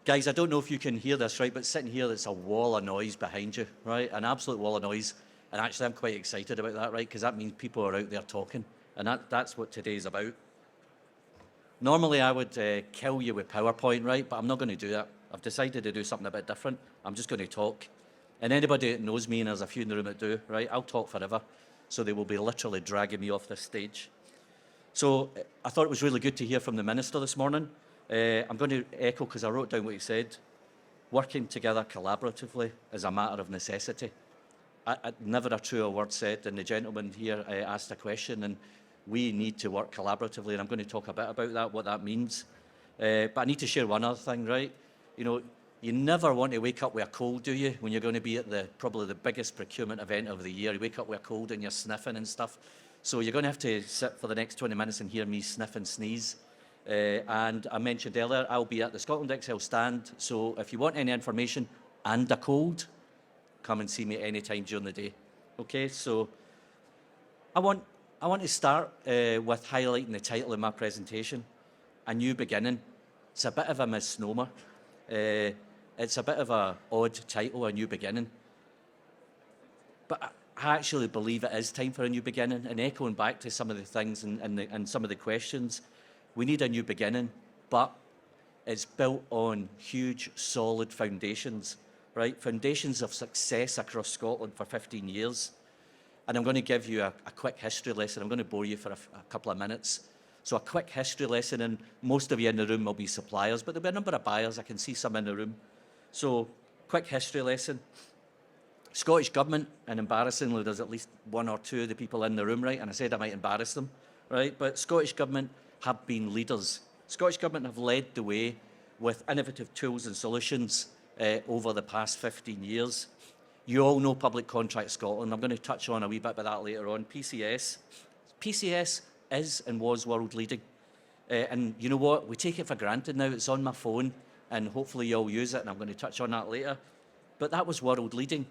Guys, I don't know if you can hear this, right, but sitting here, there's a wall of noise behind you, right? An absolute wall of noise. And actually, I'm quite excited about that, right? Because that means people are out there talking. And that's what today's about. Normally, I would kill you with PowerPoint, right? But I'm not going to do that. I've decided to do something a bit different. I'm just going to talk. And anybody that knows me, and there's a few in the room that do, right? I'll talk forever. So they will be literally dragging me off this stage. So I thought it was really good to hear from the Minister this morning. I'm going to echo, because I wrote down what he said. Working together collaboratively is a matter of necessity. Never a truer word said, and the gentleman here asked a question, and we need to work collaboratively, and I'm going to talk a bit about that, what that means. But I need to share one other thing, right? You know, you never want to wake up with a cold, do you, when you're going to be at probably the biggest procurement event of the year. You wake up with a cold and you're sniffing and stuff. So you're going to have to sit for the next 20 minutes and hear me sniff and sneeze. And I mentioned earlier, I'll be at the Scotland Excel stand, so if you want any information and a cold, come and see me any time during the day. Okay, so I want to start with highlighting the title of my presentation, A New Beginning. It's a bit of a misnomer. It's a bit of an odd title, A New Beginning. But I actually believe it is time for a new beginning, and echoing back to some of the things and some of the questions, we need a new beginning, but it's built on huge, solid foundations, right? Foundations of success across Scotland for 15 years. And I'm going to give you a quick history lesson. I'm going to bore you for a couple of minutes. So a quick history lesson, and most of you in the room will be suppliers, but there'll be a number of buyers. I can see some in the room. So quick history lesson. Scottish Government, and embarrassingly, there's at least one or two of the people in the room, right? And I said I might embarrass them, right? But Scottish Government have been leaders. Scottish Government have led the way with innovative tools and solutions over the past 15 years. You all know Public Contract Scotland. I'm going to touch on a wee bit about that later on. PCS. PCS is and was world leading. And you know what? We take it for granted now. It's on my phone, and hopefully you'll use it, and I'm going to touch on that later. But that was world leading.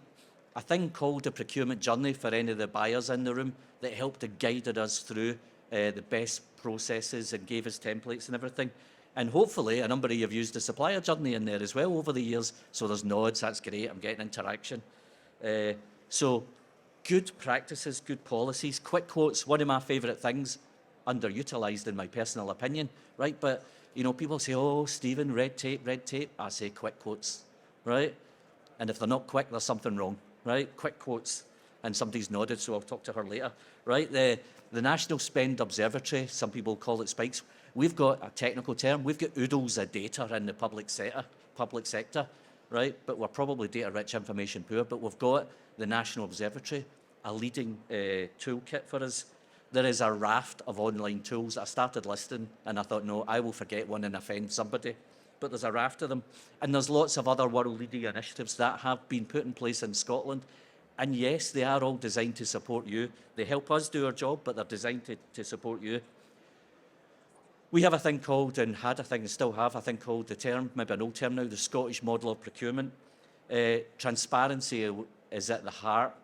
A thing called the procurement journey for any of the buyers in the room that helped to guide us through the best processes and gave us templates and everything. And hopefully a number of you have used the supplier journey in there as well over the years. So there's nods, that's great, I'm getting interaction. So good practices, good policies, quick quotes, one of my favourite things, underutilised in my personal opinion, right? But, you know, people say, oh, Stephen, red tape. I say quick quotes, right? And if they're not quick, there's something wrong, right? Quick quotes. And somebody's nodded, so I'll talk to her later, right? The National Spend Observatory, some people call it spikes. We've got a technical term, we've got oodles of data in the public sector, right? But we're probably data-rich, information poor, but we've got the National Observatory, a leading toolkit for us. There is a raft of online tools. I started listing, and I thought, no, I will forget one and offend somebody. But there's a raft of them. And there's lots of other world-leading initiatives that have been put in place in Scotland. And yes, they are all designed to support you. They help us do our job, but they're designed to support you. We have a thing called, and had a thing and still have a thing called, the term, maybe an old term now, the Scottish model of procurement. Transparency is at the heart.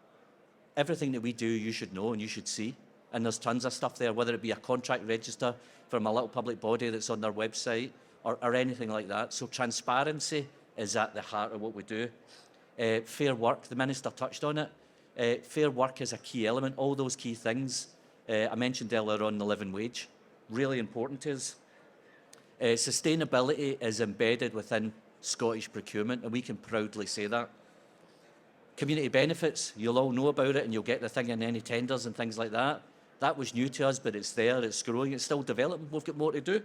Everything that we do, you should know and you should see. And there's tons of stuff there, whether it be a contract register from a little public body that's on their website or anything like that. So transparency is at the heart of what we do. Fair work, the Minister touched on it. Fair work is a key element, all those key things. I mentioned earlier on the living wage, really important to us. Sustainability is embedded within Scottish procurement, and we can proudly say that. Community benefits, you'll all know about it, and you'll get the thing in any tenders and things like that. That was new to us, but it's there, it's growing, it's still developing, we've got more to do.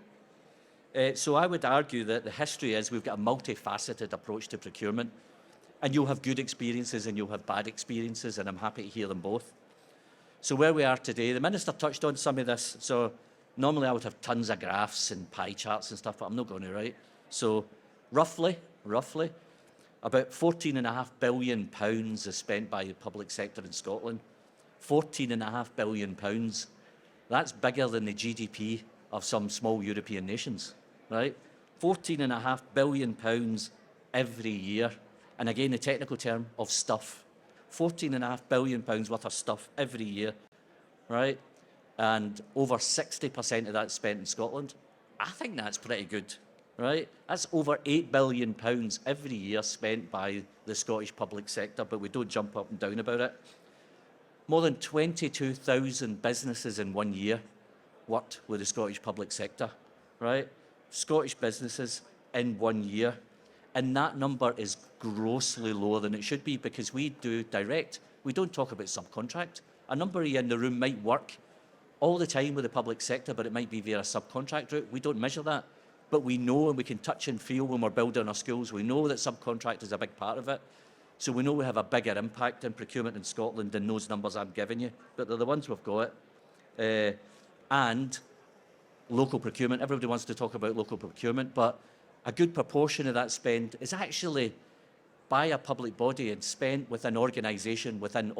So I would argue that the history is we've got a multifaceted approach to procurement, and you'll have good experiences and you'll have bad experiences, and I'm happy to hear them both. So where we are today, the Minister touched on some of this. So normally I would have tons of graphs and pie charts and stuff, but I'm not going to, right? So roughly, about £14.5 billion is spent by the public sector in Scotland. £14.5 billion. That's bigger than the GDP of some small European nations, right? £14.5 billion every year. And again, the technical term of stuff. £14.5 billion worth of stuff every year, right? And over 60% of that spent in Scotland. I think that's pretty good. right? That's over £8 billion every year spent by the Scottish public sector, but we don't jump up and down about it. More than 22,000 businesses in 1 year worked with the Scottish public sector, right? Scottish businesses in 1 year. And that number is grossly lower than it should be because we do direct. We don't talk about subcontract. A number of you in the room might work all the time with the public sector, but it might be via a subcontract route. We don't measure that. But we know and we can touch and feel when we're building our schools. We know that subcontract is a big part of it. So we know we have a bigger impact in procurement in Scotland than those numbers I'm giving you, but they're the ones we've got. And local procurement, everybody wants to talk about local procurement, but a good proportion of that spend is actually by a public body and spent within organisation, within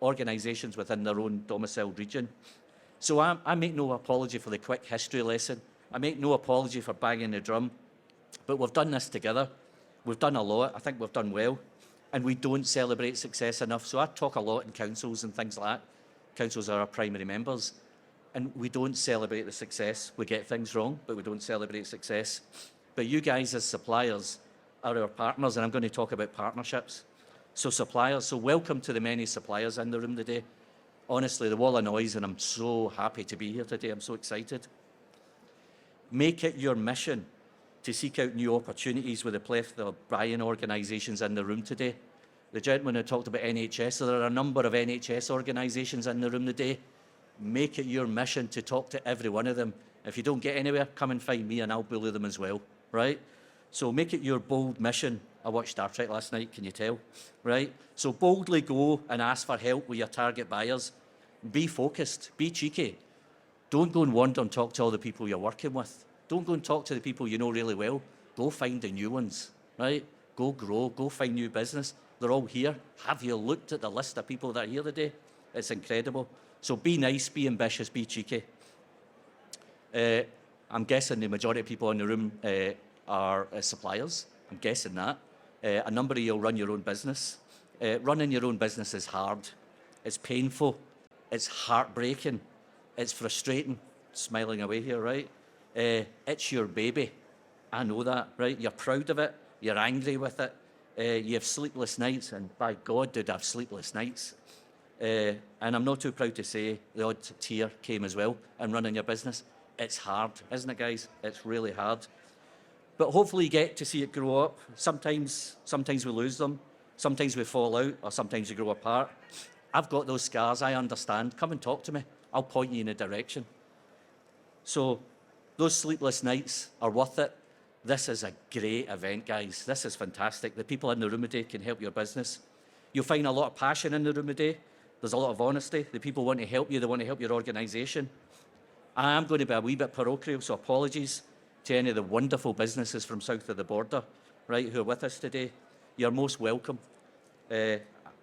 organisations within their own domiciled region. So I make no apology for the quick history lesson. I make no apology for banging the drum, but we've done this together. We've done a lot. I think we've done well, and we don't celebrate success enough. So I talk a lot in councils and things like that. Councils are our primary members, and we don't celebrate the success. We get things wrong, but we don't celebrate success. But you guys as suppliers are our partners, and I'm going to talk about partnerships. So suppliers, so welcome to the many suppliers in the room today. Honestly, the wall of noise, and I'm so happy to be here today. I'm so excited. Make it your mission to seek out new opportunities with the plethora of buying organisations in the room today. The gentleman who talked about NHS, so there are a number of NHS organisations in the room today. Make it your mission to talk to every one of them. If you don't get anywhere, come and find me and I'll bully them as well, right? So make it your bold mission. I watched Star Trek last night, can you tell? Right? So boldly go and ask for help with your target buyers. Be focused, be cheeky. Don't go and wander and talk to all the people you're working with. Don't go and talk to the people you know really well. Go find the new ones, right? Go grow, go find new business. They're all here. Have you looked at the list of people that are here today? It's incredible. So be nice, be ambitious, be cheeky. I'm guessing the majority of people in the room are suppliers. I'm guessing that. A number of you will run your own business. Running your own business is hard. It's painful. It's heartbreaking. It's frustrating. Smiling away here, right? It's your baby. I know that, right? You're proud of it. You're angry with it. You have sleepless nights, and by God, did I have sleepless nights. And I'm not too proud to say the odd tear came as well in running your business. It's hard, isn't it, guys? It's really hard. But hopefully you get to see it grow up. Sometimes we lose them. Sometimes we fall out, or sometimes we grow apart. I've got those scars, I understand. Come and talk to me. I'll point you in a direction. So those sleepless nights are worth it. This is a great event, guys. This is fantastic. The people in the room today can help your business. You'll find a lot of passion in the room today. There's a lot of honesty. The people want to help you. They want to help your organisation. I am going to be a wee bit parochial, so apologies to any of the wonderful businesses from south of the border, right, who are with us today. You're most welcome.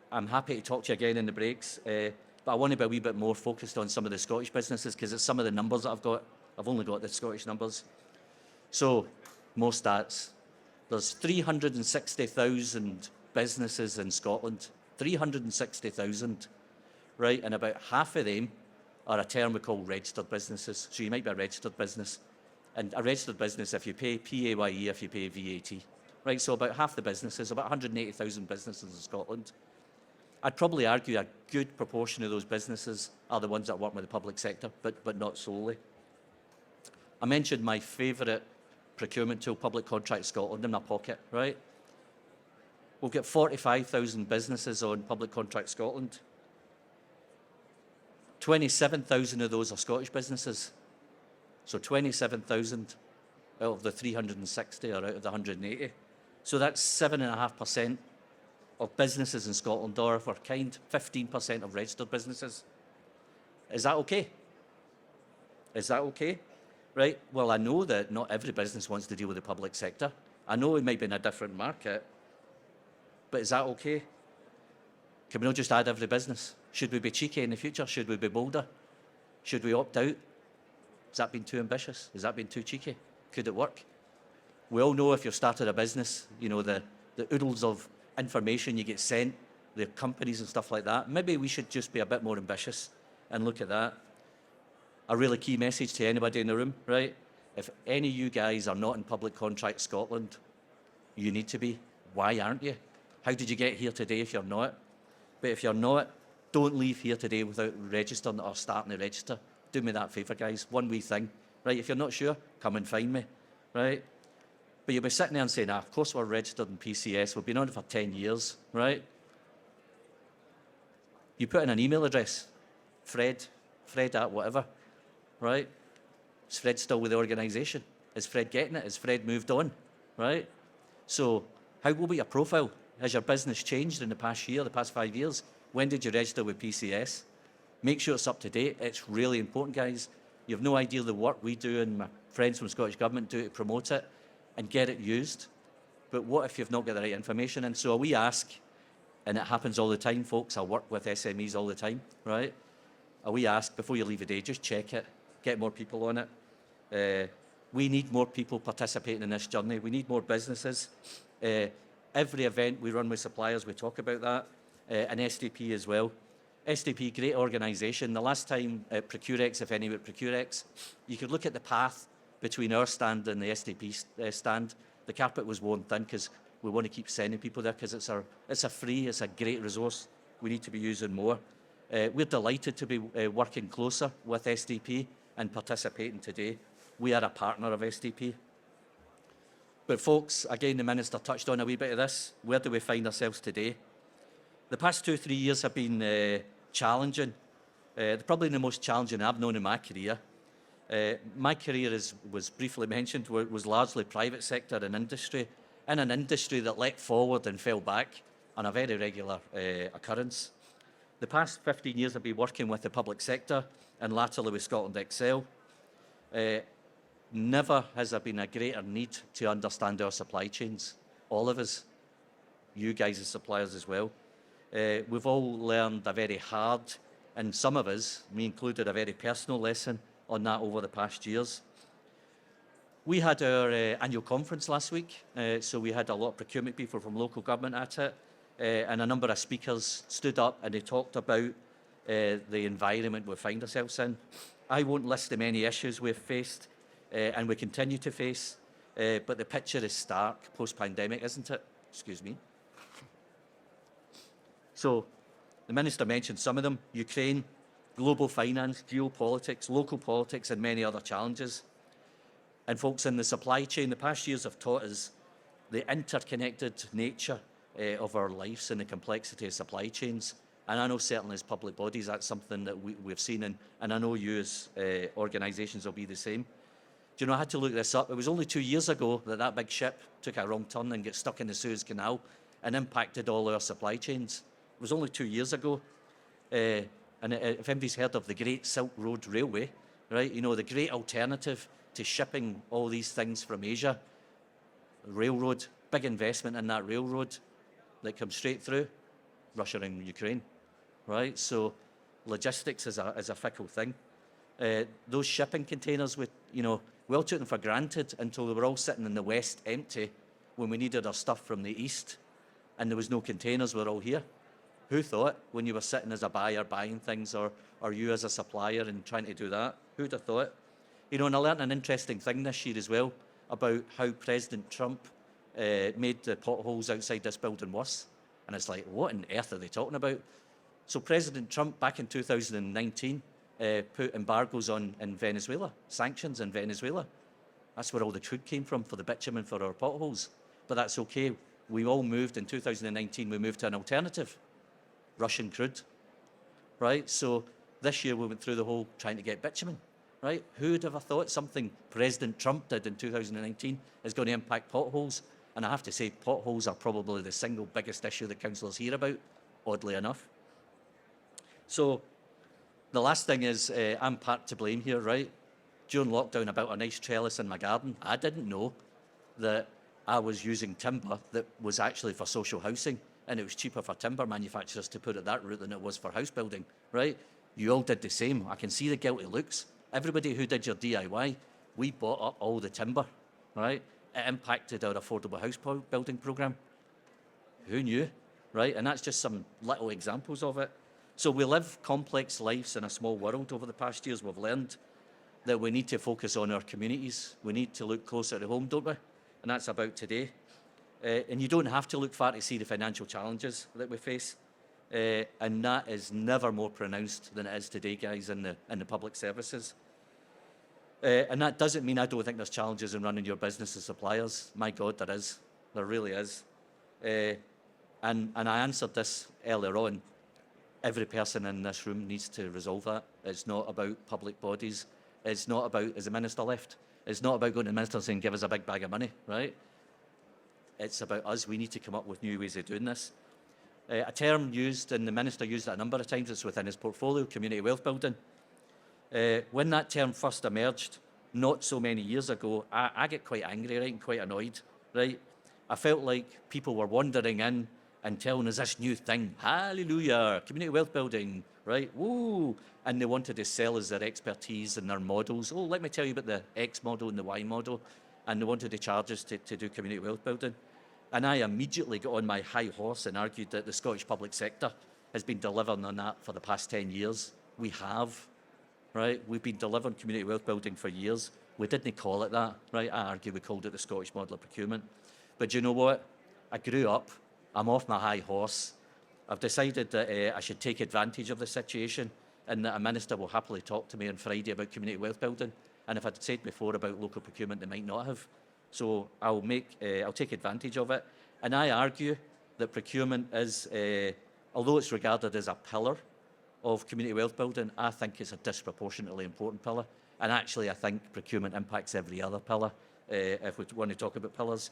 I'm happy to talk to you again in the breaks, but I want to be a wee bit more focused on some of the Scottish businesses because it's some of the numbers that I've got. I've only got the Scottish numbers. So, more stats. There's 360,000 businesses in Scotland. 360,000, right? And about half of them are a term we call registered businesses. So you might be a registered business. And a registered business if you pay PAYE, if you pay VAT. Right, so about half the businesses, about 180,000 businesses in Scotland. I'd probably argue a good proportion of those businesses are the ones that work with the public sector, but not solely. I mentioned my favourite procurement tool, Public Contract Scotland, in my pocket, right? We've got 45,000 businesses on Public Contract Scotland. 27,000 of those are Scottish businesses. So 27,000 out of the 360 or out of the 180. So that's 7.5% of businesses in Scotland, or if we're kind, 15% of registered businesses. Is that okay? Is that okay? Right, well, I know that not every business wants to deal with the public sector. I know it might be in a different market, but is that okay? Can we not just add every business? Should we be cheeky in the future? Should we be bolder? Should we opt out? Has that been too ambitious? Has that been too cheeky? Could it work? We all know if you've started a business, you know, the oodles of information you get sent, the companies and stuff like that. Maybe we should just be a bit more ambitious and look at that. A really key message to anybody in the room, right? If any of you guys are not in Public Contract Scotland, you need to be. Why aren't you? How did you get here today if you're not? But if you're not, don't leave here today without registering or starting to register. Do me that favour, guys. One wee thing, right? If you're not sure, come and find me, right? But you'll be sitting there and saying, of course we're registered in PCS. We've been on it for 10 years, right? You put in an email address, Fred at whatever, right? Is Fred still with the organisation? Is Fred getting it? Is Fred moved on, right? So how will be your profile? Has your business changed in the past year, the past 5 years? When did you register with PCS? Make sure it's up to date. It's really important, guys. You have no idea the work we do and my friends from Scottish Government do to promote it and get it used. But what if you've not got the right information? And so we ask, and it happens all the time, folks. I work with SMEs all the time, right? We ask, before you leave a day, just check it, get more people on it. We need more people participating in this journey. We need more businesses. Every event we run with suppliers, we talk about that, and SDP as well. SDP, great organisation. The last time at Procurex, if any were at Procurex, you could look at the path between our stand and the SDP stand. The carpet was worn thin because we want to keep sending people there because it's a great resource we need to be using more. We're delighted to be working closer with SDP and participating today. We are a partner of SDP. But folks, again, the Minister touched on a wee bit of this. Where do we find ourselves today? The past 2-3 years have been challenging, probably the most challenging I've known in my career. My career, as was briefly mentioned, was largely private sector and industry, in an industry that leapt forward and fell back on a very regular occurrence. The past 15 years I've been working with the public sector and latterly with Scotland Excel. Never has there been a greater need to understand our supply chains. All of us, you guys as suppliers as well. We've all learned a very hard, and some of us, me included, a very personal lesson on that over the past years. We had our annual conference last week, so we had a lot of procurement people from local government at it, and a number of speakers stood up and they talked about the environment we find ourselves in. I won't list the many issues we've faced and we continue to face, but the picture is stark post-pandemic, isn't it? Excuse me. So the Minister mentioned some of them: Ukraine, global finance, geopolitics, local politics, and many other challenges. And folks, in the supply chain, the past years have taught us the interconnected nature of our lives and the complexity of supply chains. And I know certainly as public bodies, that's something that we've seen, and I know you as organisations will be the same. Do you know, I had to look this up. It was only 2 years ago that big ship took a wrong turn and got stuck in the Suez Canal and impacted all our supply chains. It was only 2 years ago. And if anybody's heard of the Great Silk Road Railway, right, you know, the great alternative to shipping all these things from Asia, railroad, big investment in that railroad that comes straight through, Russia and Ukraine, right? So logistics is a fickle thing. Those shipping containers, we all took them for granted until they were all sitting in the West empty when we needed our stuff from the East and there was no containers, we're all here. Who thought when you were sitting as a buyer buying things, or you as a supplier and trying to do that? Who'd have thought? You know, and I learned an interesting thing this year as well about how President Trump made the potholes outside this building worse. And it's like, what on earth are they talking about? So President Trump, back in 2019, put embargoes in Venezuela, sanctions in Venezuela. That's where all the crude came from for the bitumen for our potholes. But that's okay. We all moved in 2019, we moved to an alternative, Russian crude, right? So this year we went through the whole trying to get bitumen, right? Who would ever thought something President Trump did in 2019 is going to impact potholes? And I have to say, potholes are probably the single biggest issue that councillors hear about, oddly enough. So the last thing is, I'm part to blame here, right? During lockdown, I built a nice trellis in my garden. I didn't know that I was using timber that was actually for social housing, and it was cheaper for timber manufacturers to put it that route than it was for house building, right? You all did the same. I can see the guilty looks. Everybody who did your DIY, we bought up all the timber, right? It impacted our affordable house building programme. Who knew, right? And that's just some little examples of it. So we live complex lives in a small world over the past years, we've learned. that we need to focus on our communities. We need to look closer to home, don't we? And that's about today. And you don't have to look far to see the financial challenges that we face. And that is never more pronounced than it is today, guys, in the public services. And that doesn't mean I don't think there's challenges in running your business as suppliers. My God, there is. There really is. And I answered this earlier on. Every person in this room needs to resolve that. It's not about public bodies. It's not about, is the minister left? It's not about going to the minister saying, give us a big bag of money, right? It's about us. We need to come up with new ways of doing this. A term used, and the minister used it a number of times, it's within his portfolio, community wealth building. When that term first emerged, not so many years ago, I get quite angry, right, and quite annoyed, right? I felt like people were wandering in and telling us this new thing, hallelujah, community wealth building, right, woo, and they wanted to sell us their expertise and their models. Oh, let me tell you about the X model and the Y model, and they wanted to charge us to do community wealth building. And I immediately got on my high horse and argued that the Scottish public sector has been delivering on that for the past 10 years. We have, right? We've been delivering community wealth building for years. We didn't call it that, right? I argue we called it the Scottish model of procurement. But you know what? I grew up. I'm off my high horse. I've decided that I should take advantage of the situation and that a minister will happily talk to me on Friday about community wealth building. And if I'd said before about local procurement, they might not have. So I'll take advantage of it. And I argue that procurement is, although it's regarded as a pillar of community wealth building, I think it's a disproportionately important pillar. And actually, I think procurement impacts every other pillar, if we want to talk about pillars.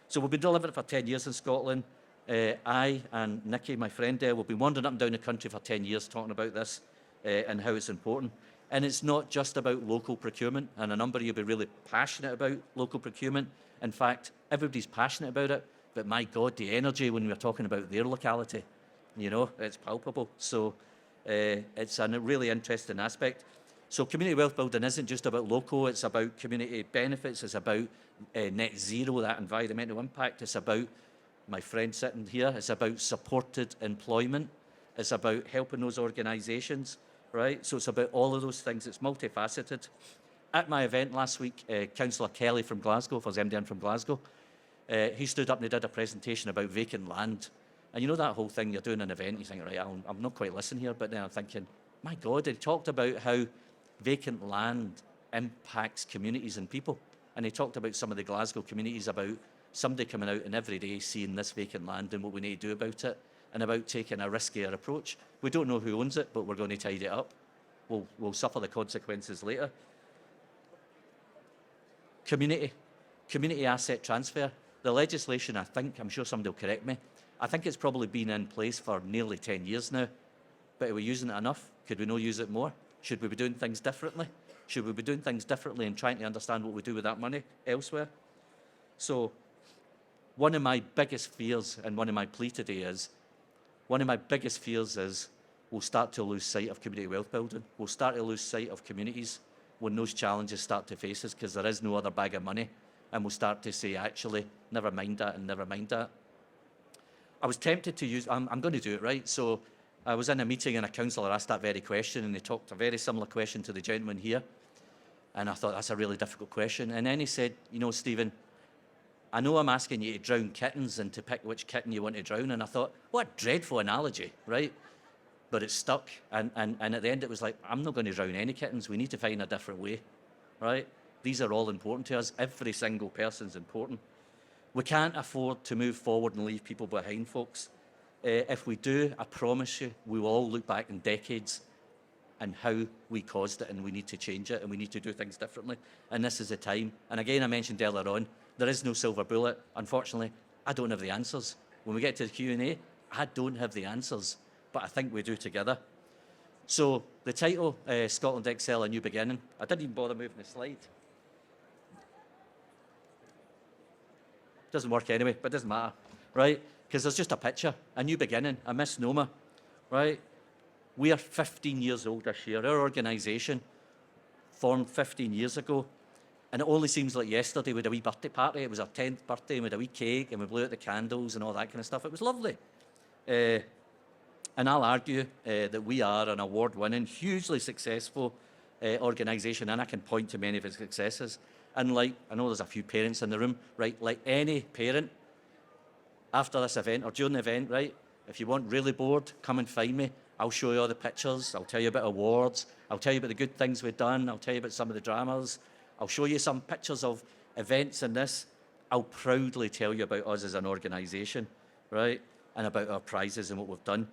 So we've been delivering it for 10 years in Scotland. I and Nikki, my friend there, will be wandering up and down the country for 10 years talking about this and how it's important. And it's not just about local procurement, and a number of you will be really passionate about local procurement. In fact, everybody's passionate about it, but my God, the energy when we're talking about their locality, you know, it's palpable. So it's a really interesting aspect. So community wealth building isn't just about local, it's about community benefits, it's about net zero, that environmental impact, it's about, my friend sitting here, it's about supported employment, it's about helping those organisations, right? So it's about all of those things, it's multifaceted. At my event last week, Councillor Kelly from Glasgow, for his MDN from Glasgow, he stood up and he did a presentation about vacant land. And you know that whole thing, you're doing an event, you think, right, I'm not quite listening here, but then I'm thinking, my God, he talked about how vacant land impacts communities and people. And he talked about some of the Glasgow communities, about somebody coming out and every day seeing this vacant land and what we need to do about it, and about taking a riskier approach. We don't know who owns it, but we're going to tidy it up. We'll suffer the consequences later. Community asset transfer. The legislation, I think, I'm sure somebody will correct me, I think it's probably been in place for nearly 10 years now. But are we using it enough? Could we not use it more? Should we be doing things differently? Should we be doing things differently and trying to understand what we do with that money elsewhere? So one of my biggest fears, and one of my plea today is, we'll start to lose sight of community wealth building. We'll start to lose sight of communities when those challenges start to face us, because there is no other bag of money. And we'll start to say, actually, never mind that and never mind that. I was tempted to use, I'm going to do it, right? So I was in a meeting and a councillor asked that very question, and they talked a very similar question to the gentleman here. And I thought, that's a really difficult question. And then he said, you know, Stephen, I know I'm asking you to drown kittens and to pick which kitten you want to drown. And I thought, what a dreadful analogy, right? But it stuck. And at the end, it was like, I'm not going to drown any kittens. We need to find a different way, right? These are all important to us. Every single person's important. We can't afford to move forward and leave people behind, folks. If we do, I promise you, we will all look back in decades and how we caused it, and we need to change it, and we need to do things differently. And this is the time. And again, I mentioned earlier on, there is no silver bullet. Unfortunately, I don't have the answers. When we get to the Q&A, I don't have the answers, but I think we do together. So the title, Scotland Excel, A New Beginning. I didn't even bother moving the slide. Doesn't work anyway, but it doesn't matter, right? Because there's just a picture, a new beginning, a misnomer, right? We are 15 years old this year. Our organisation formed 15 years ago, and it only seems like yesterday we had a wee birthday party. It was our 10th birthday, and we had a wee cake, and we blew out the candles and all that kind of stuff. It was lovely. And I'll argue that we are an award-winning, hugely successful organisation, and I can point to many of its successes. And like, I know there's a few parents in the room, right? Like any parent, after this event or during the event, right? If you want really bored, come and find me. I'll show you all the pictures. I'll tell you about awards. I'll tell you about the good things we've done. I'll tell you about some of the dramas. I'll show you some pictures of events in this. I'll proudly tell you about us as an organisation, right? And about our prizes and what we've done.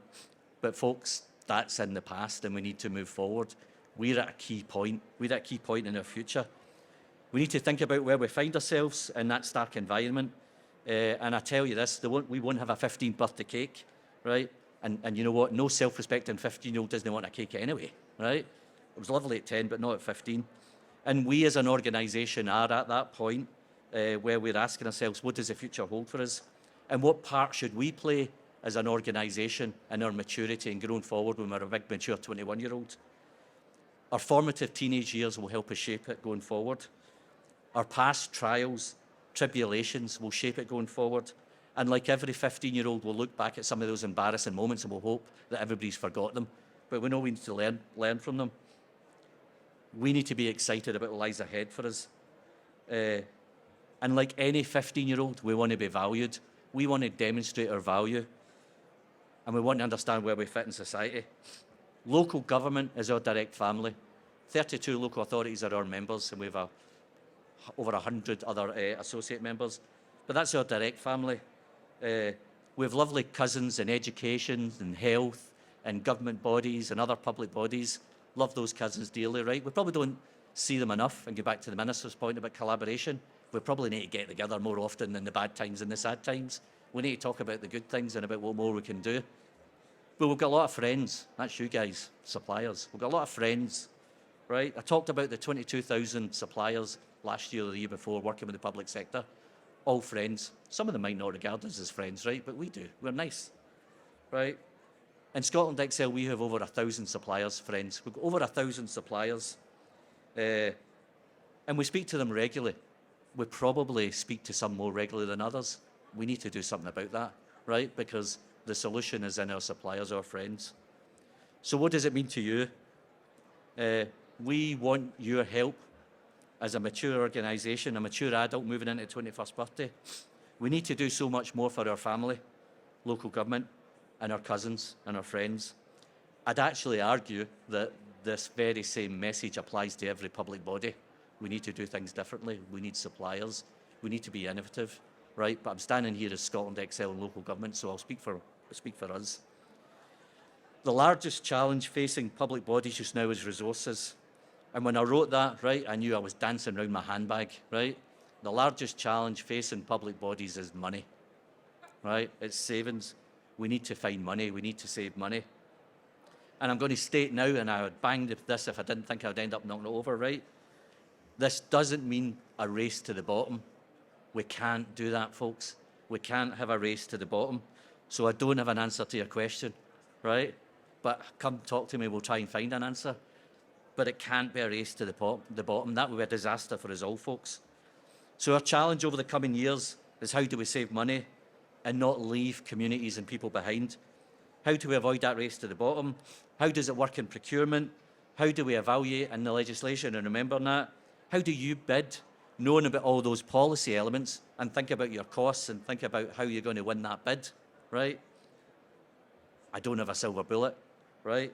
But folks, that's in the past and we need to move forward. We're at a key point. We're at a key point in our future. We need to think about where we find ourselves in that stark environment. And I tell you this, we won't have a 15th birthday cake, right? And you know what? No self-respecting 15-year-old doesn't want a cake anyway, right? It was lovely at 10, but not at 15. And we as an organisation are at that point where we're asking ourselves, what does the future hold for us? And what part should we play as an organisation in our maturity and growing forward when we're a big, mature 21-year-old? Our formative teenage years will help us shape it going forward. Our past trials, tribulations will shape it going forward. And like every 15-year-old, we'll look back at some of those embarrassing moments and we'll hope that everybody's forgot them. But we know we need to learn from them. We need to be excited about what lies ahead for us. And like any 15-year-old, we want to be valued. We want to demonstrate our value. And we want to understand where we fit in society. Local government is our direct family. 32 local authorities are our members, and we have over 100 other associate members. But that's our direct family. We have lovely cousins in education and health and government bodies and other public bodies. Love those cousins dearly, right? We probably don't see them enough, and go back to the Minister's point about collaboration. We probably need to get together more often than the bad times and the sad times. We need to talk about the good things and about what more we can do. But we've got a lot of friends. That's you guys, suppliers. We've got a lot of friends, right? I talked about the 22,000 suppliers last year or the year before working with the public sector. All friends. Some of them might not regard us as friends, right? But we do. We're nice, right? In Scotland Excel, we have over 1,000 suppliers, friends. We've got over 1,000 suppliers. And we speak to them regularly. We probably speak to some more regularly than others. We need to do something about that, right? Because the solution is in our suppliers, our friends. So what does it mean to you? We want your help as a mature organisation, a mature adult moving into 21st birthday. We need to do so much more for our family, local government, and our cousins and our friends. I'd actually argue that this very same message applies to every public body. We need to do things differently. We need suppliers. We need to be innovative, right? But I'm standing here as Scotland Excel and local government, so I'll speak for us. The largest challenge facing public bodies just now is resources. And when I wrote that, right, I knew I was dancing around my handbag, right? The largest challenge facing public bodies is money, right? It's savings. We need to find money. We need to save money. And I'm going to state now, and I would bang this if I didn't think I would end up knocking it over, right? This doesn't mean a race to the bottom. We can't do that, folks. We can't have a race to the bottom. So I don't have an answer to your question, right? But come talk to me, we'll try and find an answer. But it can't be a race to the bottom. That would be a disaster for us all, folks. So our challenge over the coming years is how do we save money and not leave communities and people behind? How do we avoid that race to the bottom? How does it work in procurement? How do we evaluate in the legislation and remember that? How do you bid, knowing about all those policy elements, and think about your costs and think about how you're going to win that bid, right? I don't have a silver bullet, right?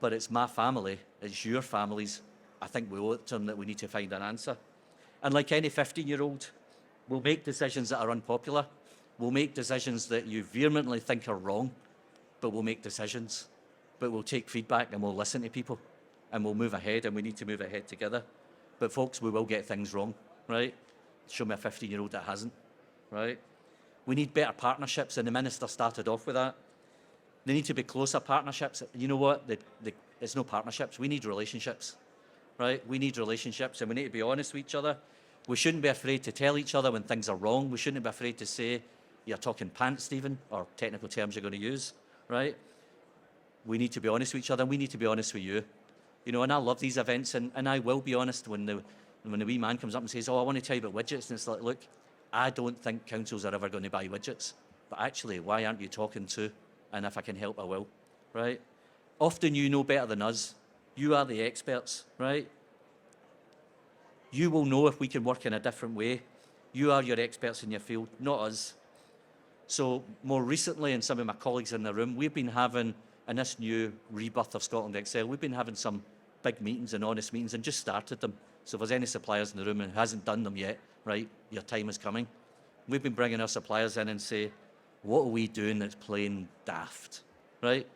But it's my family, it's your families. I think we owe it to them that we need to find an answer. And like any 15-year-old, we'll make decisions that are unpopular. We'll make decisions that you vehemently think are wrong, but we'll make decisions. But we'll take feedback and we'll listen to people and we'll move ahead, and we need to move ahead together. But folks, we will get things wrong, right? Show me a 15-year-old that hasn't, right? We need better partnerships, and the Minister started off with that. They need to be closer partnerships. You know what? It's no partnerships. We need relationships, right? We need relationships, and we need to be honest with each other. We shouldn't be afraid to tell each other when things are wrong. We shouldn't be afraid to say, you're talking pants, Stephen, or technical terms you're going to use, right? We need to be honest with each other, and we need to be honest with you. You know, and I love these events, and I will be honest when the wee man comes up and says, oh, I want to tell you about widgets, and it's like, look, I don't think councils are ever going to buy widgets, but actually, why aren't you talking to? And if I can help, I will, right? Often you know better than us, You are the experts, right? You will know if we can work in a different way. You are your experts in your field, not us. So more recently, and some of my colleagues in the room, we've been having, in this new rebirth of Scotland Excel, we've been having some big meetings and honest meetings and just started them. So if there's any suppliers in the room and hasn't done them yet, right, your time is coming. We've been bringing our suppliers in and say, what are we doing that's plain daft, right?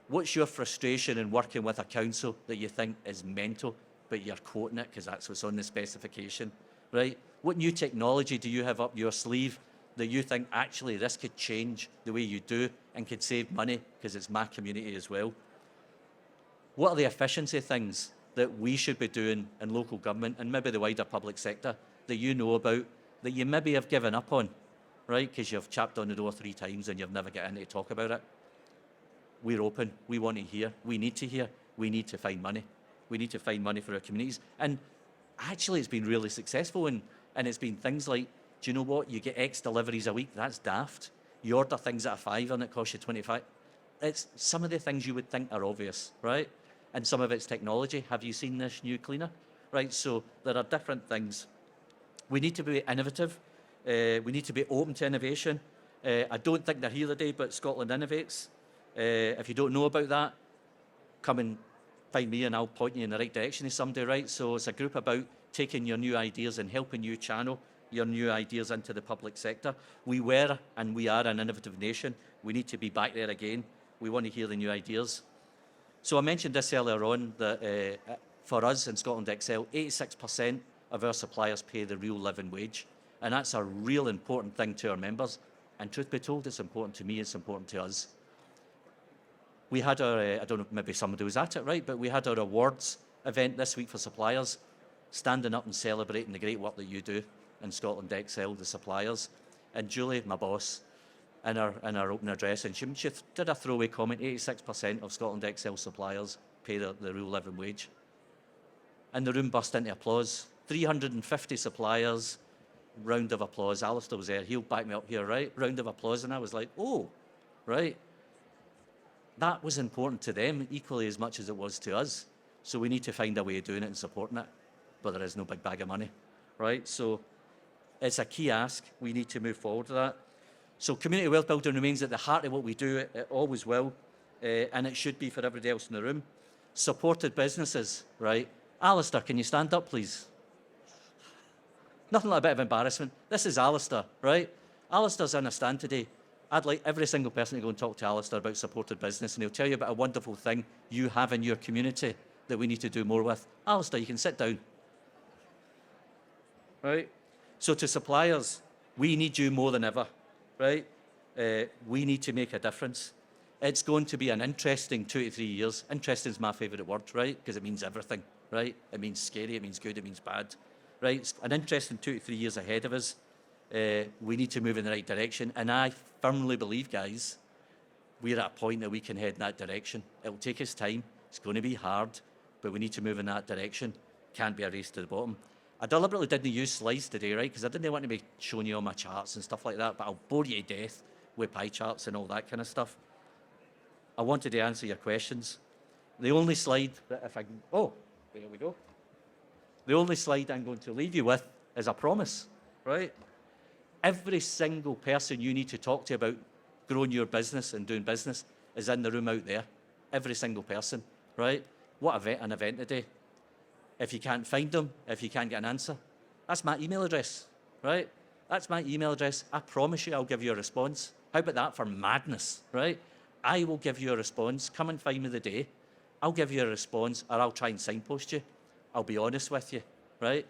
What's your frustration in working with a council that you think is mental, but you're quoting it because that's what's on the specification, right? What new technology do you have up your sleeve that you think actually this could change the way you do and could save money because it's my community as well? What are the efficiency things that we should be doing in local government and maybe the wider public sector that you know about that you maybe have given up on, right? Because you've chapped on the door 3 times and you've never got in to talk about it. We're open. We want to hear. We need to hear. We need to find money. We need to find money for our communities. And actually, it's been really successful. And it's been things like, do you know what? You get X deliveries a week. That's daft. You order things at a fiver and it costs you 25. It's some of the things you would think are obvious, right? And some of it's technology. Have you seen this new cleaner? Right? So there are different things. We need to be innovative. We need to be open to innovation. I don't think they're here today, but Scotland Innovates. If you don't know about that, come and find me and I'll point you in the right direction to somebody, right? So it's a group about taking your new ideas and helping you channel your new ideas into the public sector. We were and we are an innovative nation. We need to be back there again. We want to hear the new ideas. So I mentioned this earlier on that for us in Scotland Excel, 86% of our suppliers pay the real living wage. And that's a real important thing to our members. And truth be told, it's important to me, it's important to us. We had our, I don't know, maybe somebody was at it, right? But we had our awards event this week for suppliers, standing up and celebrating the great work that you do in Scotland Excel, the suppliers. And Julie, my boss, in our open address, and she did a throwaway comment, 86% of Scotland Excel suppliers pay the real living wage. And the room burst into applause. 350 suppliers, round of applause. Alistair was there, he'll back me up here, right? Round of applause, and I was like, oh, right. That was important to them equally as much as it was to us. So we need to find a way of doing it and supporting it, but there is no big bag of money, right? So it's a key ask. We need to move forward to that. So community wealth building remains at the heart of what we do. It always will, and it should be for everybody else in the room. Supported businesses, right? Alistair, can you stand up, please? Nothing like a bit of embarrassment. This is Alistair, right? Alistair's in a stand today. I'd like every single person to go and talk to Alistair about supported business, and he'll tell you about a wonderful thing you have in your community that we need to do more with. Alistair, you can sit down. Right? So to suppliers, we need you more than ever, right? We need to make a difference. It's going to be an interesting 2 to 3 years. Interesting is my favourite word, right? Because it means everything, right? It means scary, it means good, it means bad, right? It's an interesting 2 to 3 years ahead of us. We need to move in the right direction. And I firmly believe, guys, we're at a point that we can head in that direction. It'll take us time. It's going to be hard, but we need to move in that direction. Can't be a race to the bottom. I deliberately didn't use slides today, right? Because I didn't want to be showing you all my charts and stuff like that, but I'll bore you to death with pie charts and all that kind of stuff. I wanted to answer your questions. The only slide that if I can, oh, there we go. The only slide I'm going to leave you with is a promise, right? Every single person you need to talk to about growing your business and doing business is in the room out there. Every single person, right? What an event today. If you can't find them, if you can't get an answer, that's my email address, right? That's my email address. I promise you I'll give you a response. How about that for madness, right? I will give you a response. Come and find me the day. I'll give you a response, or I'll try and signpost you. I'll be honest with you, right?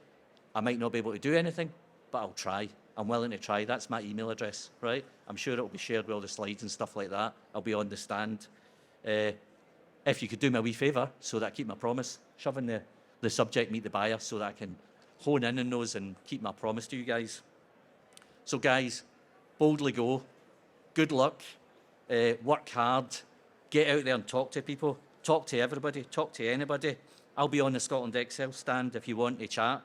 I might not be able to do anything, but I'll try. I'm willing to try. That's my email address, right? I'm sure it'll be shared with all the slides and stuff like that. I'll be on the stand. If you could do me a wee favour so that I keep my promise, shove in the subject, meet the buyer, so that I can hone in on those and keep my promise to you guys. So guys, boldly go. Good luck. Work hard. Get out there and talk to people. Talk to everybody. Talk to anybody. I'll be on the Scotland Excel stand if you want to chat.